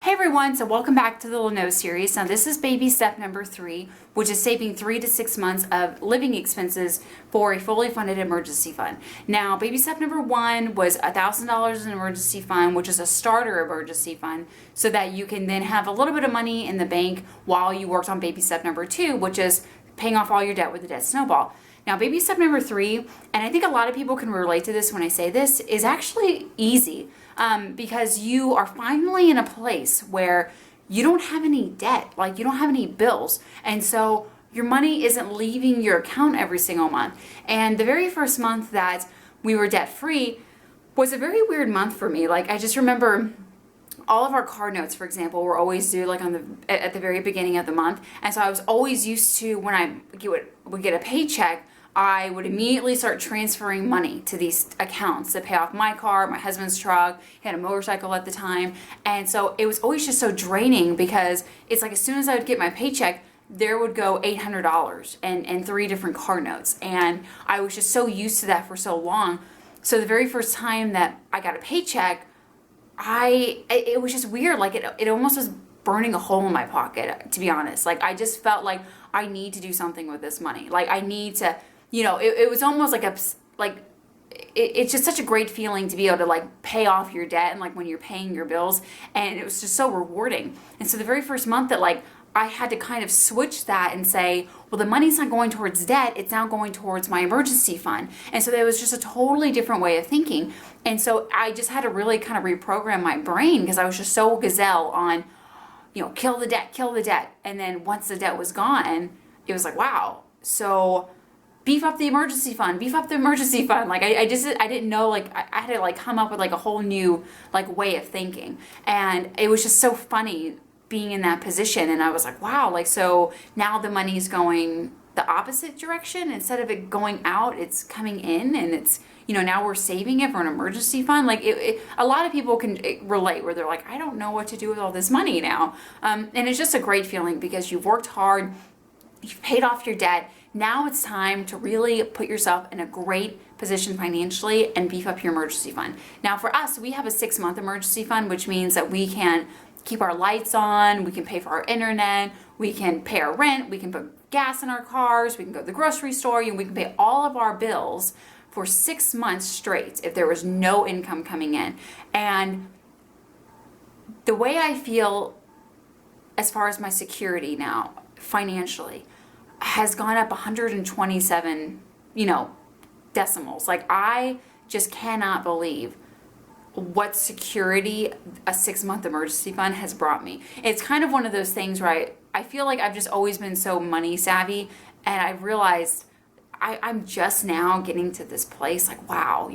Hey everyone, so welcome back to the LLNOE series. Now this is baby step number 3, which is saving 3 to 6 months of living expenses for a fully funded emergency fund. Now baby step number 1 was $1,000 in an emergency fund, which is a starter emergency fund, so that you can then have a little bit of money in the bank while you worked on baby step number 2, which is paying off all your debt with the debt snowball. Now baby step number 3, and I think a lot of people can relate to this when I say this, is actually easy. Because you are finally in a place where you don't have any debt, like you don't have any bills. And so your money isn't leaving your account every single month. And the very first month that we were debt free was a very weird month for me. Like I just remember all of our card notes, for example, were always due like at the very beginning of the month. And so I was always used to, when I would get a paycheck, I would immediately start transferring money to these accounts to pay off my car, my husband's truck. He had a motorcycle at the time. And so it was always just so draining because it's like as soon as I would get my paycheck, there would go $800 and 3 different card notes. And I was just so used to that for so long. So the very first time that I got a paycheck, it was just weird. Like it almost was burning a hole in my pocket, to be honest. Like I just felt like I need to do something with this money. Like I need to, it was almost like it's just such a great feeling to be able to like pay off your debt and like when you're paying your bills, and it was just so rewarding. And so the very first month that like I had to kind of switch that and say, well, the money's not going towards debt, it's now going towards my emergency fund. And so there was just a totally different way of thinking. And so I just had to really kind of reprogram my brain because I was just so gazelle on, kill the debt. And then once the debt was gone, it was like, wow. So beef up the emergency fund. Like I didn't know, like I had to like come up with like a whole new like way of thinking. And it was just so funny being in that position. And I was like, wow, like, so now the money's going the opposite direction. Instead of it going out, it's coming in, and it's, now we're saving it for an emergency fund. Like a lot of people can relate where they're like, I don't know what to do with all this money now. And it's just a great feeling because you've worked hard, you've paid off your debt. Now it's time to really put yourself in a great position financially and beef up your emergency fund. Now for us, we have a 6-month emergency fund, which means that we can keep our lights on, we can pay for our internet, we can pay our rent, we can put gas in our cars, we can go to the grocery store, and we can pay all of our bills for 6 months straight if there was no income coming in. And the way I feel as far as my security now financially has gone up 127, decimals. Like I just cannot believe what security a 6-month emergency fund has brought me. It's kind of one of those things where I feel like I've just always been so money savvy, and I've realized I'm just now getting to this place like, wow,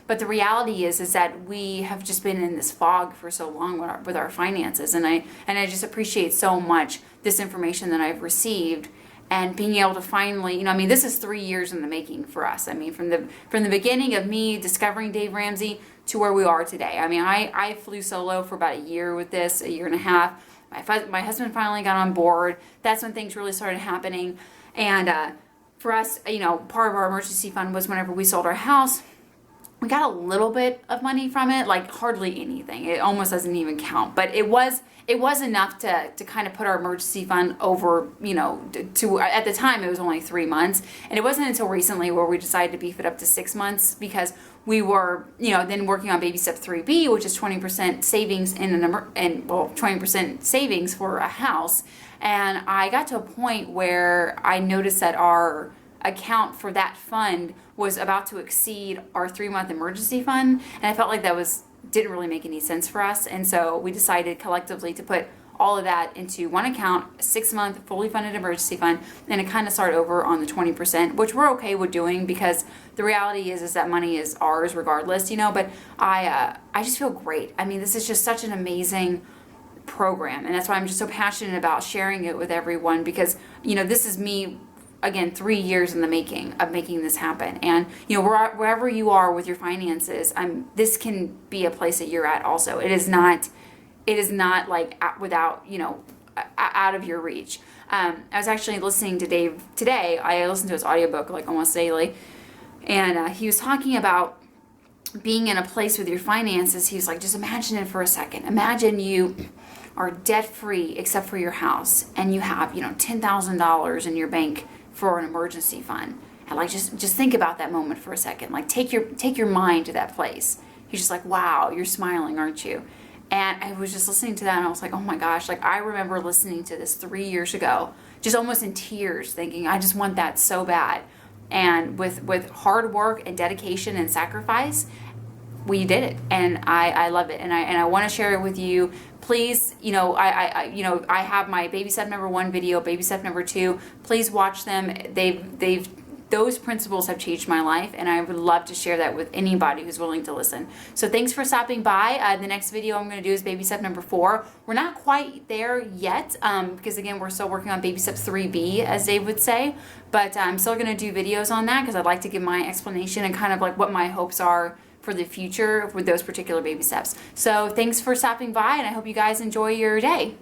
but the reality is that we have just been in this fog for so long with our finances. And I just appreciate so much this information that I've received and being able to finally, this is 3 years in the making for us. From the beginning of me discovering Dave Ramsey to where we are today. I flew solo for about a year with this, a year and a half. My husband finally got on board. That's when things really started happening. And for us, part of our emergency fund was whenever we sold our house, we got a little bit of money from it, like hardly anything. It almost doesn't even count, but it was enough to kind of put our emergency fund over, to at the time it was only 3 months. And it wasn't until recently where we decided to beef it up to 6 months because we were, then working on baby step 3B, which is 20% savings 20% savings for a house. And I got to a point where I noticed that our account for that fund was about to exceed our 3-month emergency fund, and I felt like that didn't really make any sense for us. And so we decided collectively to put all of that into one account, a 6-month fully funded emergency fund, and to kind of start over on the 20%, which we're okay with doing because the reality is that money is ours regardless, but I just feel great. This is just such an amazing program, and that's why I'm just so passionate about sharing it with everyone because this is me, again, 3 years in the making of making this happen. And wherever you are with your finances, this can be a place that you're at also. It is not like without out of your reach. I was actually listening to Dave today. I listen to his audiobook like almost daily, and he was talking about being in a place with your finances. He was like, just imagine it for a second. Imagine you are debt free except for your house, and you have, you know, $10,000 in your bank for an emergency fund. And like, just think about that moment for a second. Like, take your mind to that place. You're just like, wow, you're smiling, aren't you? And I was just listening to that, and I was like, oh my gosh, like, I remember listening to this 3 years ago, just almost in tears, thinking, I just want that so bad. And with hard work and dedication and sacrifice, we did it, and I love it, and I want to share it with you. Please, you know, I have my baby step number 1 video, baby step number 2. Please watch them. Those principles have changed my life, and I would love to share that with anybody who's willing to listen. So thanks for stopping by. The next video I'm going to do is baby step number 4. We're not quite there yet, because again, we're still working on baby step 3B, as Dave would say, but I'm still going to do videos on that because I'd like to give my explanation and kind of like what my hopes are for the future with those particular baby steps. So thanks for stopping by, and I hope you guys enjoy your day.